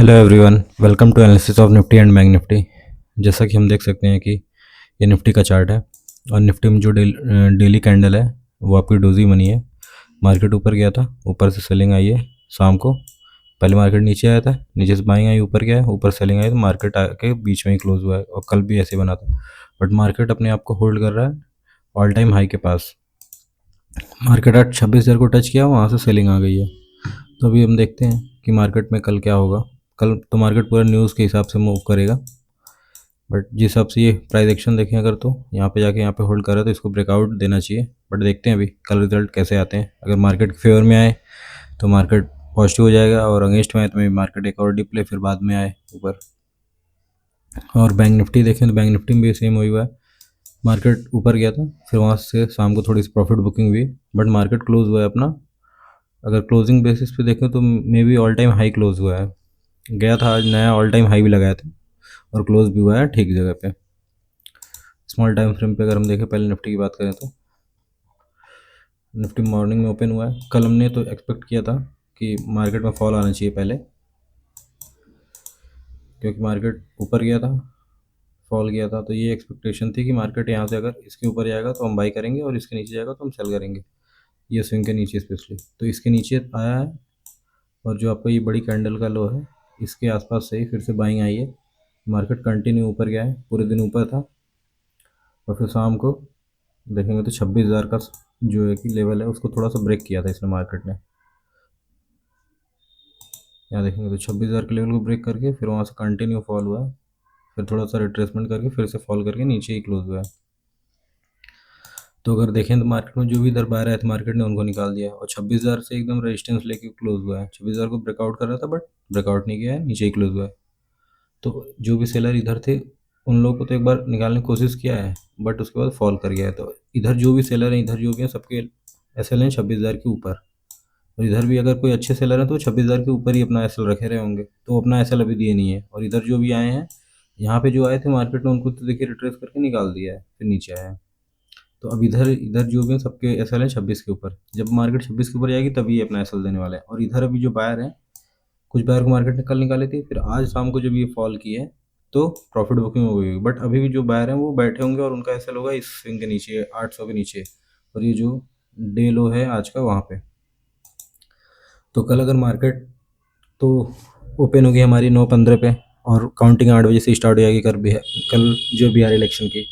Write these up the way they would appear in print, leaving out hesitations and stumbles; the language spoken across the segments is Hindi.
Hello everyone, welcome to analysis of Nifty and bank Nifty. जैसा कि हम देख सकते हैं कि ये निफ्टी का चार्ट है और निफ्टी में जो डेली कैंडल है वो आपकी डोजी बनी है। मार्केट ऊपर गया था, ऊपर से सेलिंग आई है शाम को। पहले मार्केट नीचे आया था, नीचे से बाइंग आई, ऊपर गया है, ऊपर सेलिंग आई तो मार्केट आके बीच में ही क्लोज हुआ है और कल भी ऐसे बना था। बट मार्केट अपने आप को होल्ड कर रहा है ऑल टाइम हाई के पास। मार्केट आज 26,000 को टच किया, वहाँ से सेलिंग आ गई है। तो अभी हम देखते हैं कि मार्केट में कल क्या होगा। कल तो मार्केट पूरा न्यूज़ के हिसाब से मूव करेगा, बट जिस हिसाब से ये प्राइस एक्शन देखें अगर तो यहाँ पे जाके यहाँ पे होल्ड कर रहा है तो इसको ब्रेकआउट देना चाहिए। बट देखते हैं अभी कल रिजल्ट कैसे आते हैं। अगर मार्केट फेवर में आए तो मार्केट पॉजिटिव हो जाएगा और अगेंस्ट में आए तो मे मार्केट एक और डिप ले फिर बाद में आए ऊपर। और बैंक निफ्टी देखें तो बैंक निफ्टी में भी सेम हुआ है। मार्केट ऊपर गया था, फिर वहाँ से शाम को थोड़ी सी प्रॉफिट बुकिंग हुई, बट मार्केट क्लोज हुआ है अपना। अगर क्लोजिंग बेसिस पे देखें तो may be all time high close हुआ है। गया था आज नया ऑल टाइम हाई भी लगाया था और क्लोज भी हुआ है ठीक जगह पे। स्मॉल टाइम फ्रेम पे अगर हम देखें, पहले निफ्टी की बात करें तो निफ्टी मॉर्निंग में ओपन हुआ है। कल हमने तो एक्सपेक्ट किया था कि मार्केट में फॉल आना चाहिए पहले, क्योंकि मार्केट ऊपर गया था, फॉल गया था, तो ये एक्सपेक्टेशन थी कि मार्केट यहाँ से अगर इसके ऊपर जाएगा तो हम बाई करेंगे और इसके नीचे जाएगा तो हम सेल करेंगे। ये स्विंग के नीचे स्पेशली तो इसके नीचे आया है और जो आपका ये बड़ी कैंडल का लो है इसके आसपास से ही फिर से बाइंग आई है। मार्केट कंटिन्यू ऊपर गया है, पूरे दिन ऊपर था और फिर शाम को देखेंगे तो 26,000 का जो है कि लेवल है उसको थोड़ा सा ब्रेक किया था इसने मार्केट ने। यहाँ देखेंगे तो 26,000 के लेवल को ब्रेक करके फिर वहाँ से कंटिन्यू फॉल हुआ है, फिर थोड़ा सा रिट्रेसमेंट करके फिर से फॉल करके नीचे ही क्लोज हुआ है। तो अगर देखें तो मार्केट में जो भी इधर बाहर आए थे मार्केट ने उनको निकाल दिया और 26,000 से एकदम रेजिस्टेंस लेके क्लोज हुआ है। 26,000 को ब्रेकआउट कर रहा था बट ब्रेकआउट नहीं किया है, नीचे ही क्लोज हुआ है। तो जो भी सेलर इधर थे उन लोगों को तो एक बार निकालने की कोशिश किया है बट उसके बाद फॉल कर गया है। तो इधर जो भी सेलर हैं, इधर जो भी हैं, सबके एसएल हैं 26,000 के ऊपर। और इधर भी अगर कोई अच्छे सेलर हैं तो 26,000 के ऊपर ही अपना एसएल रखे रहे होंगे, तो अपना एसएल अभी दिए नहीं है। और इधर जो भी आए हैं, यहाँ पे जो आए थे मार्केट ने उनको तो देखिए रिट्रेस करके निकाल दिया है, फिर नीचे आया है। तो अब इधर इधर जो भी हैं सबके एसएल हैं 26 के ऊपर। जब मार्केट 26 के ऊपर जाएगी तभी ये अपना एसएल देने वाला है। और इधर अभी जो बायर हैं, कुछ बायर को मार्केट ने कल निकाले थे, फिर आज शाम को जब ये फॉल की है तो प्रॉफिट बुकिंग हो गई। बट अभी भी जो बायर हैं वो बैठे होंगे और उनका एसएल होगा इस स्विंग के नीचे 800 के नीचे, और ये जो डे लो है आज का वहाँ पे। तो कल अगर मार्केट तो ओपन होगी हमारी 9:15 पे और काउंटिंग 8 बजे से स्टार्ट हो जाएगी कल जो बिहार इलेक्शन की।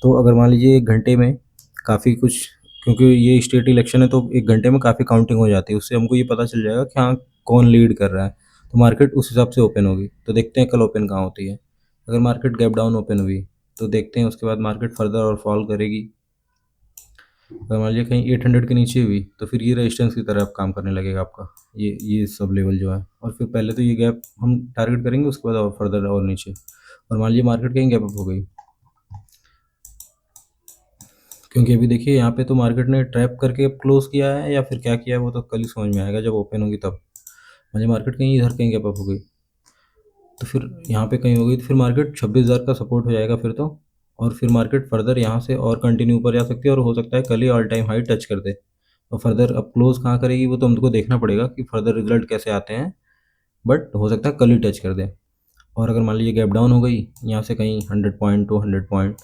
तो अगर मान लीजिए 1 घंटे में काफ़ी कुछ, क्योंकि ये स्टेट इलेक्शन है तो 1 घंटे में काफ़ी काउंटिंग हो जाती है, उससे हमको ये पता चल जाएगा कि हाँ कौन लीड कर रहा है। तो मार्केट उस हिसाब से ओपन होगी। तो देखते हैं कल ओपन कहाँ होती है। अगर मार्केट गैप डाउन ओपन हुई तो देखते हैं उसके बाद मार्केट फर्दर और फॉल करेगी। अगर मान लीजिए कहीं 800 के नीचे हुई तो फिर ये रेजिस्टेंस की तरह काम करने लगेगा आपका ये सब लेवल जो है। और फिर पहले तो ये गैप हम टारगेट करेंगे, उसके बाद और फर्दर और नीचे। और मान लीजिए मार्केट कहीं गैप अप हो गई, क्योंकि अभी देखिए यहाँ पे तो मार्केट ने ट्रैप करके क्लोज किया है या फिर क्या किया है वो तो कल ही समझ में आएगा जब ओपन होगी तब। मान लीजिए मार्केट कहीं इधर कहीं गैप अप हो गई तो फिर यहाँ पे कहीं हो गई तो फिर मार्केट 26,000 का सपोर्ट हो जाएगा फिर तो। और फिर मार्केट फर्दर यहाँ से और कंटिन्यू ऊपर जा सकती है और हो सकता है कल ही ऑल टाइम हाई टच कर दे। और फर्दर अब क्लोज कहाँ करेगी वो तो हमको देखना पड़ेगा कि फर्दर रिजल्ट कैसे आते हैं, बट हो सकता है कल ही टच कर दे। और अगर मान लीजिए गैप डाउन हो गई यहाँ से कहीं 100 पॉइंट 200 पॉइंट,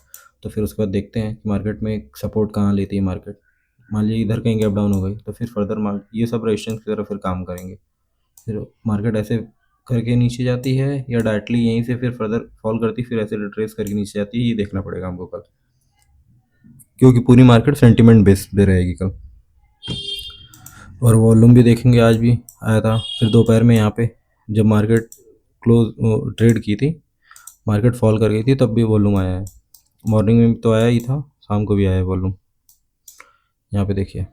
तो फिर उसके बाद देखते हैं कि मार्केट में सपोर्ट कहाँ लेती है मार्केट। मान लीजिए इधर कहीं गैप डाउन हो गई तो फिर फर्दर मान ये सब रेजिस्टेंस की तरफ फिर काम करेंगे। फिर मार्केट ऐसे करके नीचे जाती है या डायरेक्टली यहीं से फिर फर्दर फॉल करती फिर ऐसे रिट्रेस करके नीचे जाती है, ये देखना पड़ेगा हमको कल, क्योंकि पूरी मार्केट सेंटिमेंट बेस पे रहेगी कल। और वॉल्यूम भी देखेंगे, आज भी आया था। फिर दोपहर में यहाँ पे जब मार्केट क्लोज ट्रेड की थी, मार्केट फॉल कर गई थी, तब भी वॉल्यूम आया है। मॉर्निंग में तो आया ही था, शाम को भी आया है वॉल्यूम। यहाँ पे देखिए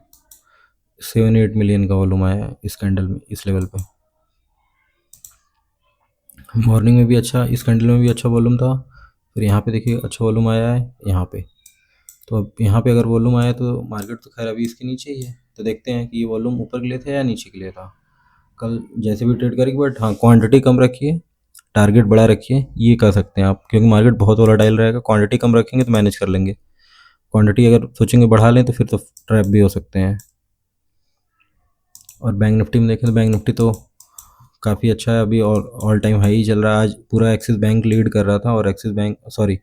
7-8 मिलियन का वॉल्यूम आया है इस कैंडल में, इस लेवल पे। मॉर्निंग में भी अच्छा, इस कैंडल में भी अच्छा वॉल्यूम था। फिर यहाँ पे देखिए अच्छा वॉल्यूम आया है यहाँ पे। तो अब यहाँ पे अगर वॉल्यूम आया तो मार्केट तो खैर अभी इसके नीचे ही है, तो देखते हैं कि ये वॉल्यूम ऊपर के लिए था या नीचे के लिए था। कल जैसे भी ट्रेड करेगी, बट हाँ क्वांटिटी कम रखिए, टारगेट बड़ा रखिए, ये कर सकते हैं आप, क्योंकि मार्केट बहुत वोलेटाइल रहेगा। क्वांटिटी कम रखेंगे तो मैनेज कर लेंगे, क्वांटिटी अगर सोचेंगे बढ़ा लें तो फिर तो ट्रैप भी हो सकते हैं। और बैंक निफ्टी में देखें तो बैंक निफ्टी तो काफ़ी अच्छा है अभी, और ऑल टाइम हाई चल रहा है। आज पूरा एक्सिस बैंक लीड कर रहा था, और एक्सिस बैंक सॉरी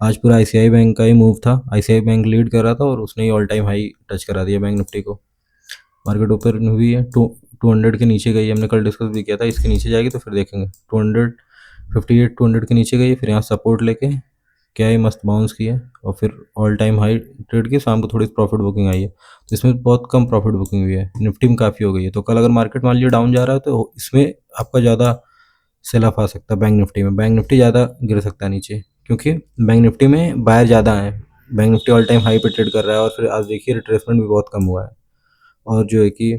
आज पूरा आईसीआई बैंक का ही मूव था। आईसीआई बैंक लीड कर रहा था और उसने ही ऑल टाइम हाई टच करा दिया बैंक निफ्टी को। मार्केट ऊपर हुई है, 200 के नीचे गई, हमने कल डिस्कस भी किया था। इसके नीचे जाएगी तो फिर देखेंगे। 258 200 के नीचे गई, फिर यहाँ सपोर्ट लेके क्या ही मस्त बाउंस किया, और फिर ऑल टाइम हाई ट्रेड की। शाम को थोड़ी प्रॉफिट बुकिंग आई है, तो इसमें बहुत कम प्रॉफिट बुकिंग हुई है। निफ्टी में काफ़ी हो गई है। तो कल अगर मार्केट मान लीजिए डाउन जा रहा है तो इसमें आपका ज़्यादा सेल ऑफ आ सकता है। बैंक निफ्टी में बैंक निफ्टी ज़्यादा गिर सकता है नीचे, क्योंकि बैंक निफ्टी में बायर ज़्यादा है। Bank Nifty all time high पे ट्रेड कर रहा है, और फिर आज देखिए रिट्रेसमेंट भी बहुत कम हुआ है। और जो है कि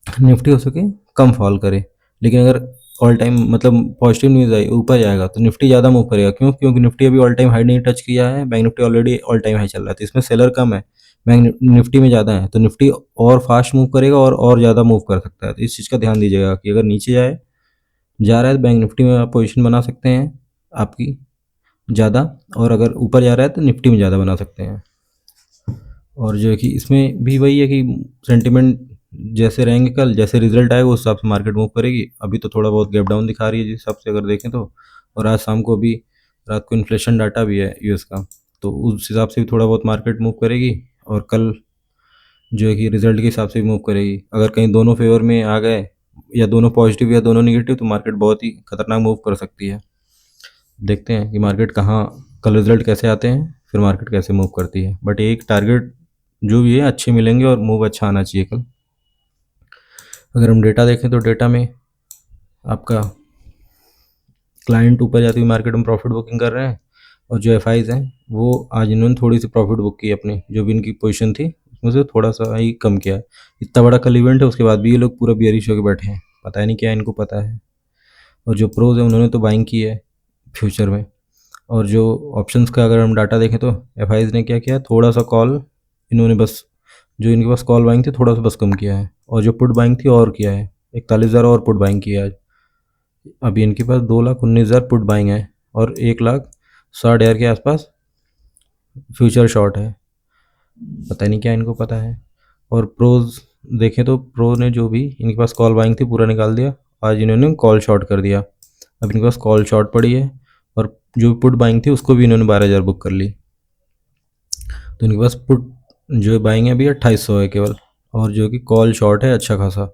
निफ्टी हो सके कम फॉल करे, लेकिन अगर ऑल टाइम मतलब पॉजिटिव न्यूज़ आई ऊपर जाएगा तो निफ्टी ज़्यादा मूव करेगा। क्यों? क्योंकि निफ्टी अभी ऑल टाइम हाई नहीं टच किया है, bank Nifty already all time high चल रहा है, तो इसमें सेलर कम है, बैंक निफ्टी में ज़्यादा है, तो निफ्टी और फास्ट मूव करेगा और ज़्यादा मूव कर सकता है। तो इस चीज़ का ध्यान दीजिएगा कि अगर नीचे जा रहा है तो बैंक निफ्टी में आप पोजिशन बना सकते हैं आपकी ज़्यादा, और अगर ऊपर जा रहा है तो निफ्टी में ज़्यादा बना सकते हैं। और जो है कि इसमें भी वही है कि सेंटिमेंट जैसे रहेंगे, कल जैसे रिजल्ट आएगा उस हिसाब से मार्केट मूव करेगी। अभी तो थोड़ा बहुत गैप डाउन दिखा रही है जिस हिसाब से अगर देखें तो। और आज शाम को अभी रात को इन्फ्लेशन डाटा भी है यूएस का, तो उस हिसाब से भी थोड़ा बहुत मार्केट मूव करेगी। और कल जो है कि रिजल्ट के हिसाब से भी मूव करेगी। अगर कहीं दोनों फेवर में आ गए, या दोनों पॉजिटिव या दोनों निगेटिव, तो मार्केट बहुत ही खतरनाक मूव कर सकती है। देखते हैं कि मार्केट कहाँ कल रिजल्ट कैसे आते हैं, फिर मार्केट कैसे मूव करती है। बट एक टारगेट जो भी है अच्छे मिलेंगे, और मूव अच्छा आना चाहिए कल। अगर हम डेटा देखें तो डेटा में आपका क्लाइंट ऊपर जाती हुई मार्केट में प्रॉफिट बुकिंग कर रहे हैं, और जो एफ हैं वो आज इन्होंने थोड़ी सी प्रॉफिट बुक की अपनी, जो भी इनकी पोजीशन थी उसमें से थोड़ा सा ही कम किया है। इतना बड़ा कल इवेंट है, उसके बाद भी ये लोग पूरा बियरिश होकर बैठे हैं, पता नहीं क्या इनको पता है। और जो प्रोज है उन्होंने तो बाइंग की है फ्यूचर में। और जो ऑप्शंस का अगर हम डाटा देखें तो एफ ने क्या किया, थोड़ा सा कॉल इन्होंने बस, जो इनके पास कॉल बाइंग थी थोड़ा सा बस कम किया है, और जो पुट बाइंग थी और किया है 41,000 और पुट बाइंग किया है। अभी इनके पास 2,19,000 पुट बाइंग है, और 1,60,000 के आसपास फ्यूचर शॉर्ट है। पता नहीं क्या इनको पता है। और प्रोज देखें तो प्रो ने जो भी इनके पास कॉल बाइंग थी पूरा निकाल दिया, आज इन्होंने कॉल शॉर्ट कर दिया। अब इनके पास कॉल शॉर्ट पड़ी है, और जो पुट बाइंग थी उसको भी इन्होंने 12,000 बुक कर ली। तो इनके पास पुट जो बाइंग है अभी 2,800 है केवल, और जो कि कॉल शॉर्ट है अच्छा खासा।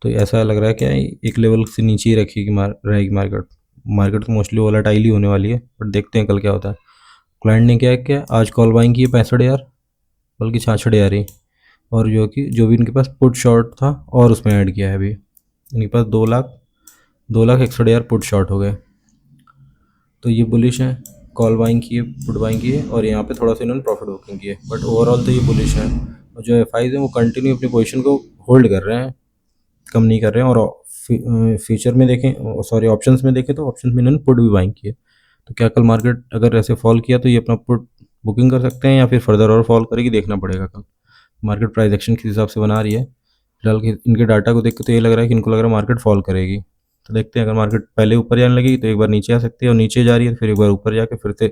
तो ऐसा लग रहा है क्या एक लेवल से नीचे ही रखेगी रहेगी मार्केट। मार्केट तो मोस्टली वोलेटाइल ही होने वाली है, बट देखते हैं कल क्या होता है। क्लाइंट ने क्या आज कॉल बाइंग की है 65,000, बल्कि 66,000 ही, और जो भी इनके पास पुट शॉर्ट था और उसमें ऐड किया है अभी। इनके पास 2,61,000 पुट शॉर्ट हो गए। तो ये बुलिश है, कॉल बाइंग की है, पुट बाइंग की है, और यहाँ पे थोड़ा सा इन्होंने प्रॉफिट बुकिंग की है, बट ओवरऑल तो ये बुलिश है। और जो एफ हैं वो कंटिन्यू अपनी पोजीशन को होल्ड कर रहे हैं, कम नहीं कर रहे हैं। और फ्यूचर में देखें, सॉरी ऑप्शंस में देखें तो ऑप्शंस में इन्होंने पुट भी बाइंग की है। तो क्या कल मार्केट अगर ऐसे फॉल किया तो ये अपना पुट बुकिंग कर सकते हैं, या फिर फर्दर और फॉल करेगी, देखना पड़ेगा कल। मार्केट प्राइस एक्शन किस हिसाब से बना रही है। फिलहाल इनके डाटा को देख के तो ये लग रहा है कि इनको लग रहा है मार्केट फॉल करेगी। तो देखते हैं, अगर मार्केट पहले ऊपर जाने लगी तो एक बार नीचे आ सकती है, और नीचे जा रही है तो फिर एक बार ऊपर जाके फिर से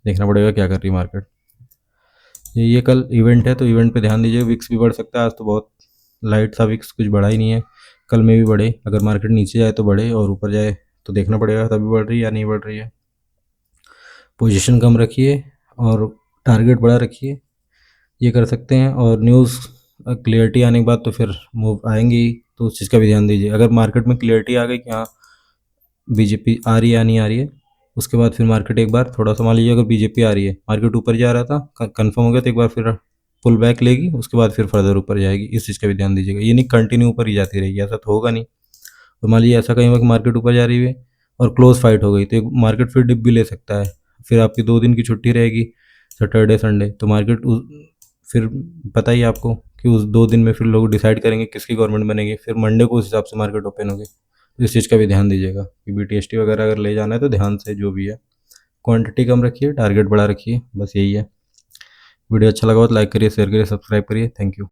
देखना पड़ेगा क्या कर रही है मार्केट। ये कल इवेंट है, तो इवेंट पे ध्यान दीजिए। विक्स भी बढ़ सकता है, आज तो बहुत लाइट सा विक्स, कुछ बढ़ा ही नहीं है। कल में भी बढ़े, अगर मार्केट नीचे जाए तो बढ़े, और ऊपर जाए तो देखना पड़ेगा तभी बढ़ रही है या नहीं बढ़ रही है। पोजीशन कम रखिए और टारगेट बड़ा रखिए, ये कर सकते हैं। और न्यूज़ क्लियरिटी आने के बाद तो फिर मूव आएंगी, तो उस चीज़ का भी ध्यान दीजिए। अगर मार्केट में क्लियरिटी आ गई कि हाँ बीजेपी आ रही है या नहीं आ रही है, उसके बाद फिर मार्केट एक बार थोड़ा सा, मान लीजिए अगर बीजेपी आ रही है, मार्केट ऊपर जा रहा था कंफर्म हो गया, तो एक बार फिर पुल बैक लेगी, उसके बाद फिर फर्दर ऊपर जाएगी। इस चीज़ का भी ध्यान दीजिएगा, ये नहीं कंटिन्यू ऊपर ही जाती रहेगी, ऐसा तो होगा नहीं। तो मान लीजिए ऐसा कहीं हुआ कि मार्केट ऊपर जा रही है और क्लोज फाइट हो गई, तो मार्केट फिर डिप भी ले सकता है। फिर आपकी 2 दिन की छुट्टी रहेगी, सैटरडे संडे, तो मार्केट फिर पता ही आपको कि उस 2 दिन में फिर लोग डिसाइड करेंगे किसकी गवर्नमेंट बनेगी, फिर मंडे को उस हिसाब से मार्केट ओपन होगी। तो इस चीज़ का भी ध्यान दीजिएगा कि बीटीएसटी वगैरह अगर ले जाना है तो ध्यान से, जो भी है क्वांटिटी कम रखिए, टारगेट बड़ा रखिए, बस यही है। वीडियो अच्छा लगा हो तो लाइक करिए, शेयर करिए, सब्सक्राइब करिए। Thank you.